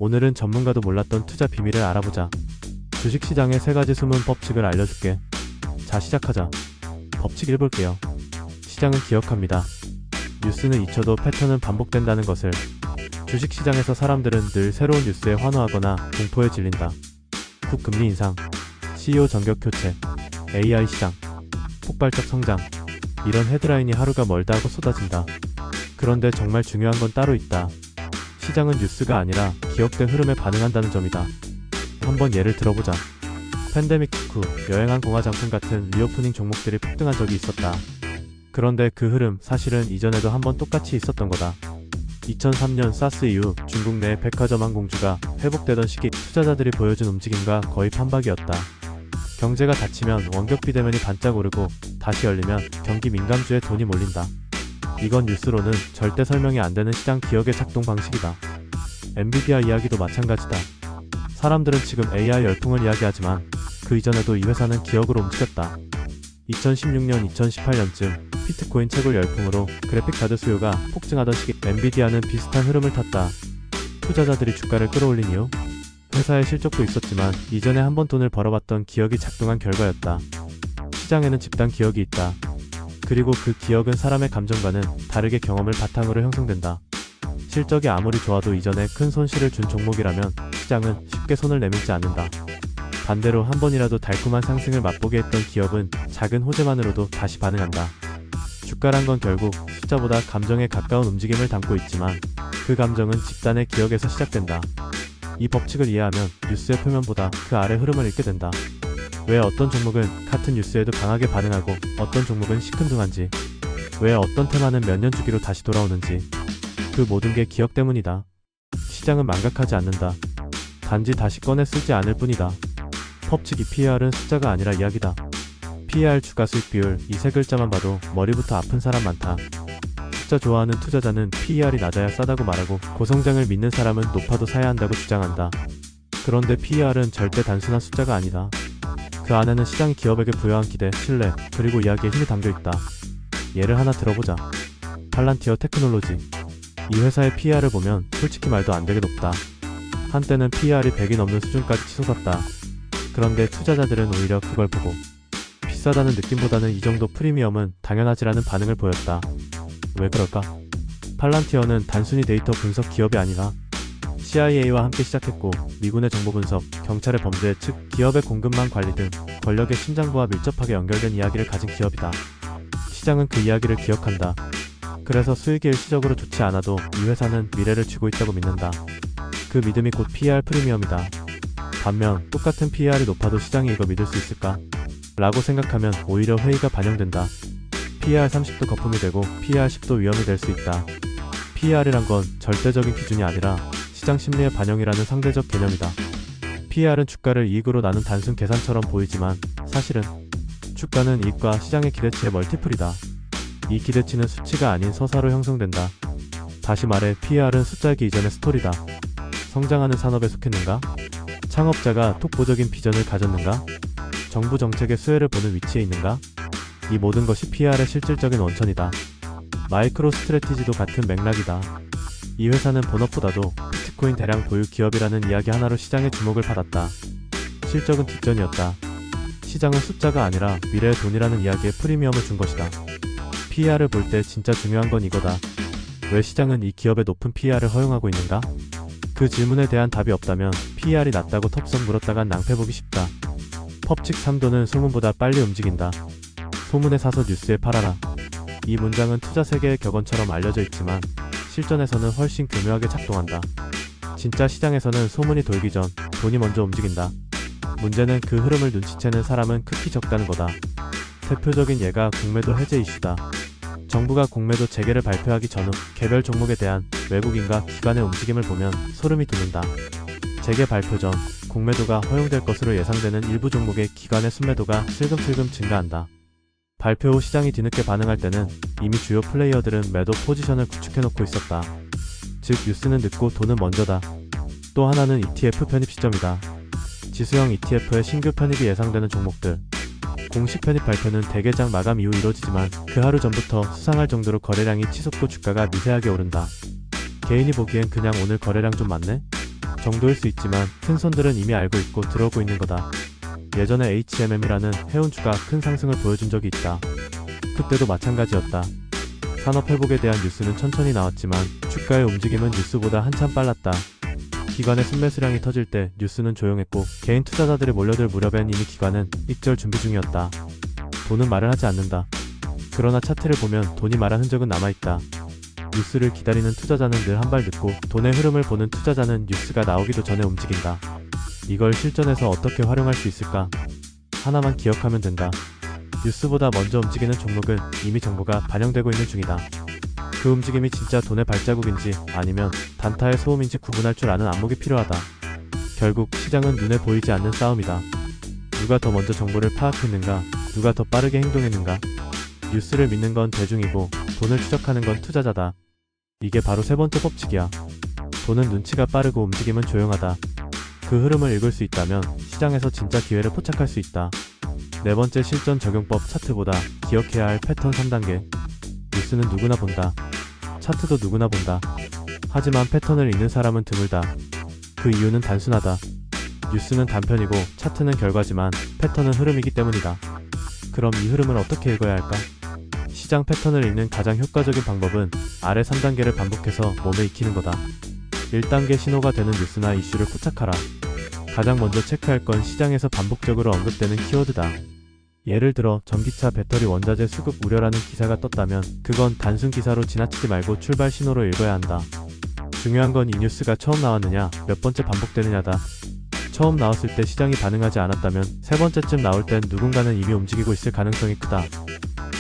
오늘은 전문가도 몰랐던 투자 비밀을 알아보자. 주식시장의 3가지 숨은 법칙을 알려줄게. 자, 시작하자. 법칙 1 볼게요. 시장은 기억합니다. 뉴스는 잊혀도 패턴은 반복된다는 것을. 주식시장에서 사람들은 늘 새로운 뉴스에 환호하거나 공포에 질린다. 국금리 인상, CEO 전격 교체, AI 시장, 폭발적 성장, 이런 헤드라인이 하루가 멀다 하고 쏟아진다. 그런데 정말 중요한 건 따로 있다. 시장은 뉴스가 아니라 기억된 흐름에 반응한다는 점이다. 한번 예를 들어보자. 팬데믹 직후 여행한 공화장품 같은 리오프닝 종목들이 폭등한 적이 있었다. 그런데 그 흐름 사실은 이전에도 한번 똑같이 있었던 거다. 2003년 사스 이후 중국 내 백화점 한 공주가 회복되던 시기 투자자들이 보여준 움직임과 거의 판박이었다. 경제가 닫히면 원격 비대면이 반짝 오르고 다시 열리면 경기 민감주에 돈이 몰린다. 이건 뉴스로는 절대 설명이 안 되는 시장 기억의 작동 방식이다. 엔비디아 이야기도 마찬가지다. 사람들은 지금 AI 열풍을 이야기하지만 그 이전에도 이 회사는 기억으로 움직였다. 2016년, 2018년쯤 비트코인 채굴 열풍으로 그래픽카드 수요가 폭증하던 시기 엔비디아는 비슷한 흐름을 탔다. 투자자들이 주가를 끌어올린 이유? 회사의 실적도 있었지만 이전에 한번 돈을 벌어봤던 기억이 작동한 결과였다. 시장에는 집단 기억이 있다. 그리고 그 기억은 사람의 감정과는 다르게 경험을 바탕으로 형성된다. 실적이 아무리 좋아도 이전에 큰 손실을 준 종목이라면 시장은 쉽게 손을 내밀지 않는다. 반대로 한 번이라도 달콤한 상승을 맛보게 했던 기업은 작은 호재만으로도 다시 반응한다. 주가란 건 결국 숫자보다 감정에 가까운 움직임을 담고 있지만 그 감정은 집단의 기억에서 시작된다. 이 법칙을 이해하면 뉴스의 표면보다 그 아래 흐름을 읽게 된다. 왜 어떤 종목은 같은 뉴스에도 강하게 반응하고 어떤 종목은 시큰둥한지, 왜 어떤 테마는 몇 년 주기로 다시 돌아오는지, 그 모든 게 기억 때문이다. 시장은 망각하지 않는다. 단지 다시 꺼내 쓰지 않을 뿐이다. 법칙 2 PER은 숫자가 아니라 이야기다. PER 주가 수익 비율 이 3글자만 봐도 머리부터 아픈 사람 많다. 숫자 좋아하는 투자자는 PER이 낮아야 싸다고 말하고 고성장을 믿는 사람은 높아도 사야 한다고 주장한다. 그런데 PER은 절대 단순한 숫자가 아니다. 그 안에는 시장이 기업에게 부여한 기대, 신뢰, 그리고 이야기에 힘이 담겨있다. 예를 하나 들어보자. 팔란티어 테크놀로지. 이 회사의 PER을 보면 솔직히 말도 안 되게 높다. 한때는 PER이 100이 넘는 수준까지 치솟았다. 그런데 투자자들은 오히려 그걸 보고 비싸다는 느낌보다는 이 정도 프리미엄은 당연하지라는 반응을 보였다. 왜 그럴까? 팔란티어는 단순히 데이터 분석 기업이 아니라 CIA와 함께 시작했고 미군의 정보 분석, 경찰의 범죄, 즉 기업의 공급망 관리 등 권력의 심장부와 밀접하게 연결된 이야기를 가진 기업이다. 시장은 그 이야기를 기억한다. 그래서 수익이 일시적으로 좋지 않아도 이 회사는 미래를 쥐고 있다고 믿는다. 그 믿음이 곧 PER 프리미엄이다. 반면 똑같은 PER이 높아도 시장이 이거 믿을 수 있을까? 라고 생각하면 오히려 회의가 반영된다. PER 30도 거품이 되고 PER 10도 위험이 될 수 있다. PER이란 건 절대적인 기준이 아니라 시장 심리의 반영이라는 상대적 개념이다. PER은 주가를 이익으로 나눈 단순 계산처럼 보이지만 사실은 주가는 이익과 시장의 기대치의 멀티플이다. 이 기대치는 수치가 아닌 서사로 형성된다. 다시 말해 PER은 숫자이기 이전의 스토리다. 성장하는 산업에 속했는가? 창업자가 독보적인 비전을 가졌는가? 정부 정책의 수혜를 보는 위치에 있는가? 이 모든 것이 PER의 실질적인 원천이다. 마이크로 스트래티지도 같은 맥락이다. 이 회사는 본업보다도 비트코인 대량 보유 기업이라는 이야기 하나로 시장의 주목을 받았다. 실적은 뒷전이었다. 시장은 숫자가 아니라 미래의 돈이라는 이야기에 프리미엄을 준 것이다. PER을 볼 때 진짜 중요한 건 이거다. 왜 시장은 이 기업의 높은 PER을 허용하고 있는가? 그 질문에 대한 답이 없다면 PER이 낮다고 턱선 물었다간 낭패보기 쉽다. 법칙 3도는 소문보다 빨리 움직인다. 소문에 사서 뉴스에 팔아라. 이 문장은 투자 세계의 격언처럼 알려져 있지만 실전에서는 훨씬 교묘하게 작동한다. 진짜 시장에서는 소문이 돌기 전 돈이 먼저 움직인다. 문제는 그 흐름을 눈치채는 사람은 극히 적다는 거다. 대표적인 예가 공매도 해제 이슈다. 정부가 공매도 재개를 발표하기 전후 개별 종목에 대한 외국인과 기관의 움직임을 보면 소름이 돋는다. 재개 발표 전 공매도가 허용될 것으로 예상되는 일부 종목의 기관의 순매도가 슬금슬금 증가한다. 발표 후 시장이 뒤늦게 반응할 때는 이미 주요 플레이어들은 매도 포지션을 구축해놓고 있었다. 즉 뉴스는 늦고 돈은 먼저다. 또 하나는 ETF 편입 시점이다. 지수형 ETF의 신규 편입이 예상되는 종목들. 공식 편입 발표는 대개장 마감 이후 이뤄지지만 그 하루 전부터 수상할 정도로 거래량이 치솟고 주가가 미세하게 오른다. 개인이 보기엔 그냥 오늘 거래량 좀 많네? 정도일 수 있지만 큰 손들은 이미 알고 있고 들어오고 있는 거다. 예전에 HMM이라는 해운주가 큰 상승을 보여준 적이 있다. 그때도 마찬가지였다. 산업 회복에 대한 뉴스는 천천히 나왔지만 주가의 움직임은 뉴스보다 한참 빨랐다. 기관의 순매수량이 터질 때 뉴스는 조용했고 개인 투자자들이 몰려들 무렵엔 이미 기관은 익절 준비 중이었다. 돈은 말을 하지 않는다. 그러나 차트를 보면 돈이 말한 흔적은 남아있다. 뉴스를 기다리는 투자자는 늘 한 발 늦고 돈의 흐름을 보는 투자자는 뉴스가 나오기도 전에 움직인다. 이걸 실전에서 어떻게 활용할 수 있을까? 하나만 기억하면 된다. 뉴스보다 먼저 움직이는 종목은 이미 정보가 반영되고 있는 중이다. 그 움직임이 진짜 돈의 발자국인지 아니면 단타의 소음인지 구분할 줄 아는 안목이 필요하다. 결국 시장은 눈에 보이지 않는 싸움이다. 누가 더 먼저 정보를 파악했는가? 누가 더 빠르게 행동했는가? 뉴스를 믿는 건 대중이고 돈을 추적하는 건 투자자다. 이게 바로 세 번째 법칙이야. 돈은 눈치가 빠르고 움직임은 조용하다. 그 흐름을 읽을 수 있다면 시장에서 진짜 기회를 포착할 수 있다. 네 번째 실전 적용법 차트보다 기억해야 할 패턴 3단계. 뉴스는 누구나 본다. 차트도 누구나 본다. 하지만 패턴을 읽는 사람은 드물다. 그 이유는 단순하다. 뉴스는 단편이고 차트는 결과지만 패턴은 흐름이기 때문이다. 그럼 이 흐름을 어떻게 읽어야 할까? 시장 패턴을 읽는 가장 효과적인 방법은 아래 3단계를 반복해서 몸에 익히는 거다. 1단계 신호가 되는 뉴스나 이슈를 포착하라. 가장 먼저 체크할 건 시장에서 반복적으로 언급되는 키워드다. 예를 들어 전기차 배터리 원자재 수급 우려라는 기사가 떴다면 그건 단순 기사로 지나치지 말고 출발 신호로 읽어야 한다. 중요한 건 이 뉴스가 처음 나왔느냐, 몇 번째 반복되느냐다. 처음 나왔을 때 시장이 반응하지 않았다면 세 번째쯤 나올 땐 누군가는 이미 움직이고 있을 가능성이 크다.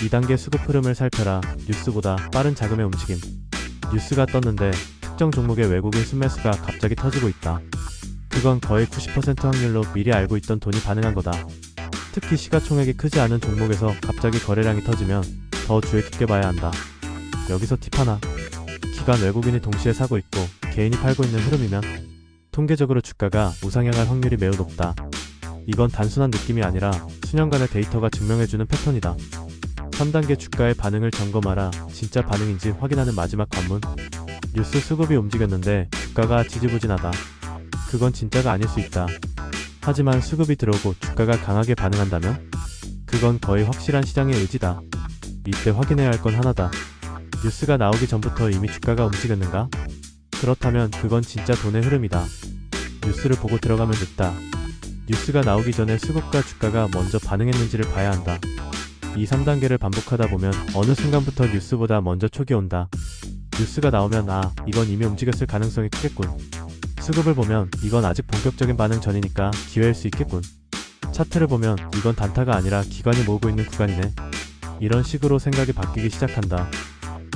2단계 수급 흐름을 살펴라. 뉴스보다 빠른 자금의 움직임. 뉴스가 떴는데 특정 종목의 외국인 순매수가 갑자기 터지고 있다. 그건 거의 90% 확률로 미리 알고 있던 돈이 반응한 거다. 특히 시가총액이 크지 않은 종목에서 갑자기 거래량이 터지면 더 주의 깊게 봐야 한다. 여기서 팁 하나. 기관 외국인이 동시에 사고 있고 개인이 팔고 있는 흐름이면 통계적으로 주가가 우상향할 확률이 매우 높다. 이건 단순한 느낌이 아니라 수년간의 데이터가 증명해주는 패턴이다. 3단계 주가의 반응을 점검하라. 진짜 반응인지 확인하는 마지막 관문. 뉴스 수급이 움직였는데 주가가 지지부진하다. 그건 진짜가 아닐 수 있다. 하지만 수급이 들어오고 주가가 강하게 반응한다면? 그건 거의 확실한 시장의 의지다. 이때 확인해야 할 건 하나다. 뉴스가 나오기 전부터 이미 주가가 움직였는가? 그렇다면 그건 진짜 돈의 흐름이다. 뉴스를 보고 들어가면 늦다. 뉴스가 나오기 전에 수급과 주가가 먼저 반응했는지를 봐야 한다. 이 3단계를 반복하다 보면 어느 순간부터 뉴스보다 먼저 촉이 온다. 뉴스가 나오면 이건 이미 움직였을 가능성이 크겠군. 수급을 보면 이건 아직 본격적인 반응 전이니까 기회일 수 있겠군. 차트를 보면 이건 단타가 아니라 기관이 모으고 있는 구간이네. 이런 식으로 생각이 바뀌기 시작한다.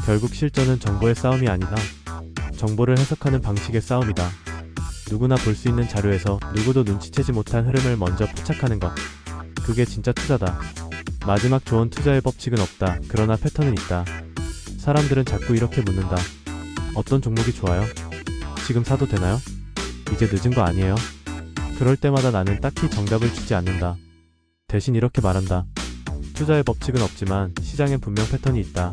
결국 실전은 정보의 싸움이 아니다. 정보를 해석하는 방식의 싸움이다. 누구나 볼 수 있는 자료에서 누구도 눈치채지 못한 흐름을 먼저 포착하는 것. 그게 진짜 투자다. 마지막 조언. 투자의 법칙은 없다. 그러나 패턴은 있다. 사람들은 자꾸 이렇게 묻는다. 어떤 종목이 좋아요? 지금 사도 되나요? 이제 늦은 거 아니에요? 그럴 때마다 나는 딱히 정답을 주지 않는다. 대신 이렇게 말한다. 투자의 법칙은 없지만 시장엔 분명 패턴이 있다.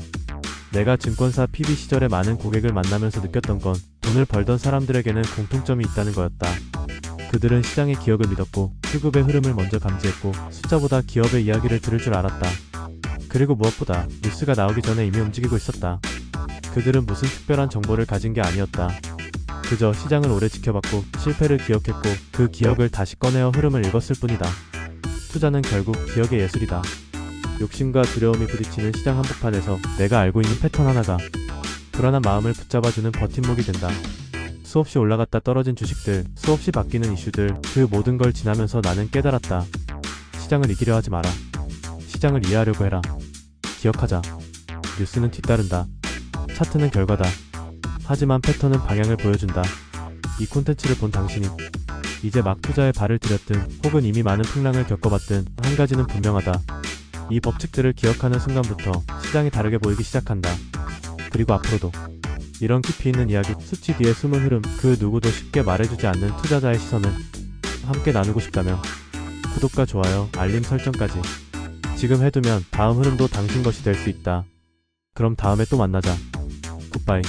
내가 증권사 PB 시절에 많은 고객을 만나면서 느꼈던 건 돈을 벌던 사람들에게는 공통점이 있다는 거였다. 그들은 시장의 기억을 믿었고 수급의 흐름을 먼저 감지했고 숫자보다 기업의 이야기를 들을 줄 알았다. 그리고 무엇보다 뉴스가 나오기 전에 이미 움직이고 있었다. 그들은 무슨 특별한 정보를 가진 게 아니었다. 그저 시장을 오래 지켜봤고 실패를 기억했고 그 기억을 다시 꺼내어 흐름을 읽었을 뿐이다. 투자는 결국 기억의 예술이다. 욕심과 두려움이 부딪히는 시장 한복판에서 내가 알고 있는 패턴 하나가 불안한 마음을 붙잡아주는 버팀목이 된다. 수없이 올라갔다 떨어진 주식들, 수없이 바뀌는 이슈들, 그 모든 걸 지나면서 나는 깨달았다. 시장을 이기려 하지 마라. 시장을 이해하려고 해라. 기억하자. 뉴스는 뒤따른다. 차트는 결과다. 하지만 패턴은 방향을 보여준다. 이 콘텐츠를 본 당신이 이제 막 투자에 발을 들였든 혹은 이미 많은 풍랑을 겪어봤든 한 가지는 분명하다. 이 법칙들을 기억하는 순간부터 시장이 다르게 보이기 시작한다. 그리고 앞으로도 이런 깊이 있는 이야기, 수치 뒤에 숨은 흐름, 그 누구도 쉽게 말해주지 않는 투자자의 시선을 함께 나누고 싶다면 구독과 좋아요, 알림 설정까지 지금 해두면 다음 흐름도 당신 것이 될 수 있다. 그럼 다음에 또 만나자. 굿바이.